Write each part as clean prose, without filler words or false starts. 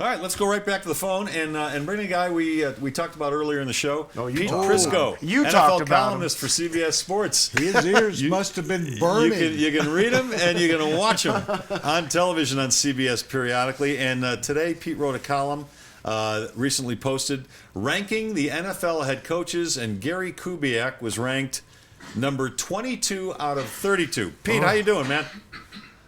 All right, let's go right back to the phone and bring in a guy we talked about earlier in the show. Pete Prisco, You NFL talked about columnist for CBS Sports. His ears must have been burning. You can read him and you're going to watch him on television on CBS periodically. And today, Pete wrote a column recently posted ranking the NFL head coaches, and Gary Kubiak was ranked number 22 out of 32. Pete, how you doing, man?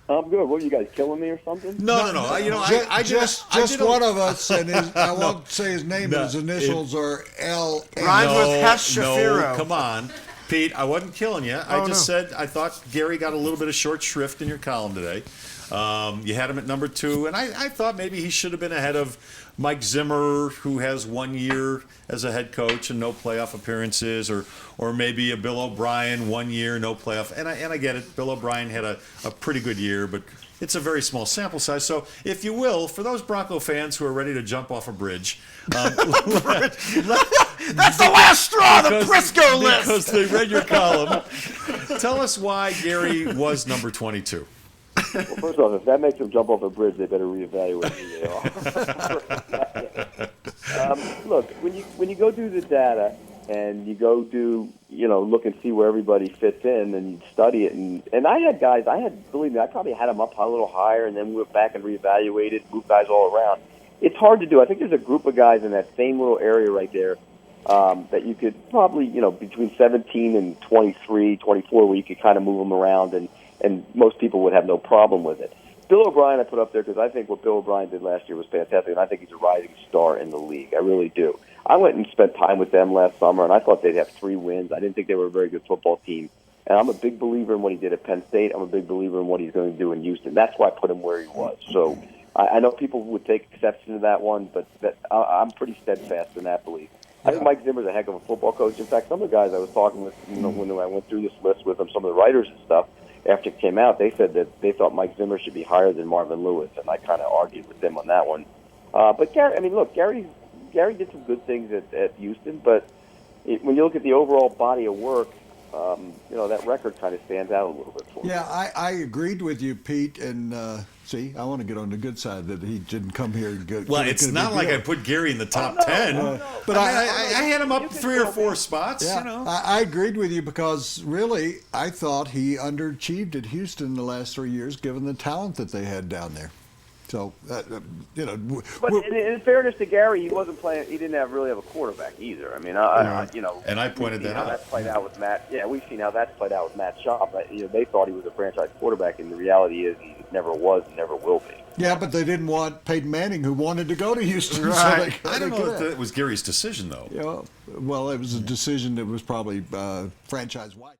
I'm good. What, are you guys killing me or something? No. I just one of us, and I won't say his name, but his initials are L. Rhymes with Hess Shapiro. No, come on. Pete, I wasn't killing you. I just said I thought Gary got a little bit of short shrift in your column today. You had him at number 2, and I thought maybe he should have been ahead of Mike Zimmer, who has 1 year as a head coach and no playoff appearances, or maybe a Bill O'Brien, 1 year, no playoff. And I get it. Bill O'Brien had a pretty good year, but it's a very small sample size. So, if you will, for those Bronco fans who are ready to jump off a bridge, That's the last straw of the Prisco list. because they read your column, tell us why Gary was number 22. Well, first off, if that makes them jump off a bridge, they better reevaluate who they are. Look, when you go do the data and you go do, look and see where everybody fits in and you study it, and I had guys, believe me, I probably had them up a little higher and then went back and reevaluated, moved guys all around. It's hard to do. I think there's a group of guys in that same little area right there that you could probably, between 17 and 23, 24, where you could kind of move them around and most people would have no problem with it. Bill O'Brien I put up there because I think what Bill O'Brien did last year was fantastic, and I think he's a rising star in the league. I really do. I went and spent time with them last summer, and I thought they'd have 3 wins. I didn't think they were a very good football team. And I'm a big believer in what he did at Penn State. I'm a big believer in what he's going to do in Houston. That's why I put him where he was. So I know people would take exception to that one, but I'm pretty steadfast in that belief. I think Mike Zimmer's a heck of a football coach. In fact, some of the guys I was talking with, when I went through this list with them, some of the writers and stuff, after it came out, they said that they thought Mike Zimmer should be higher than Marvin Lewis, and I kind of argued with them on that one. But Gary, Gary did some good things at Houston, but when you look at the overall body of work, that record kind of stands out a little bit for me. Yeah, I agreed with you, Pete, and see, I want to get on the good side that he didn't come here and go. Well, it's not like I put Gary in the top 10. But I had him up 3 or 4 spots. Yeah, I agreed with you because really I thought he underachieved at Houston the last 3 years, given the talent that they had down there. So, But in fairness to Gary, he wasn't playing. He didn't really have a quarterback either. I mean, and I pointed that out. That's played out with Matt. Yeah, we've seen how that's played out with Matt Schaub. They thought he was a franchise quarterback, and the reality is he never was and never will be. Yeah, but they didn't want Peyton Manning, who wanted to go to Houston. Right. So I don't know if that was Gary's decision, though. well, it was a decision that was probably franchise-wide.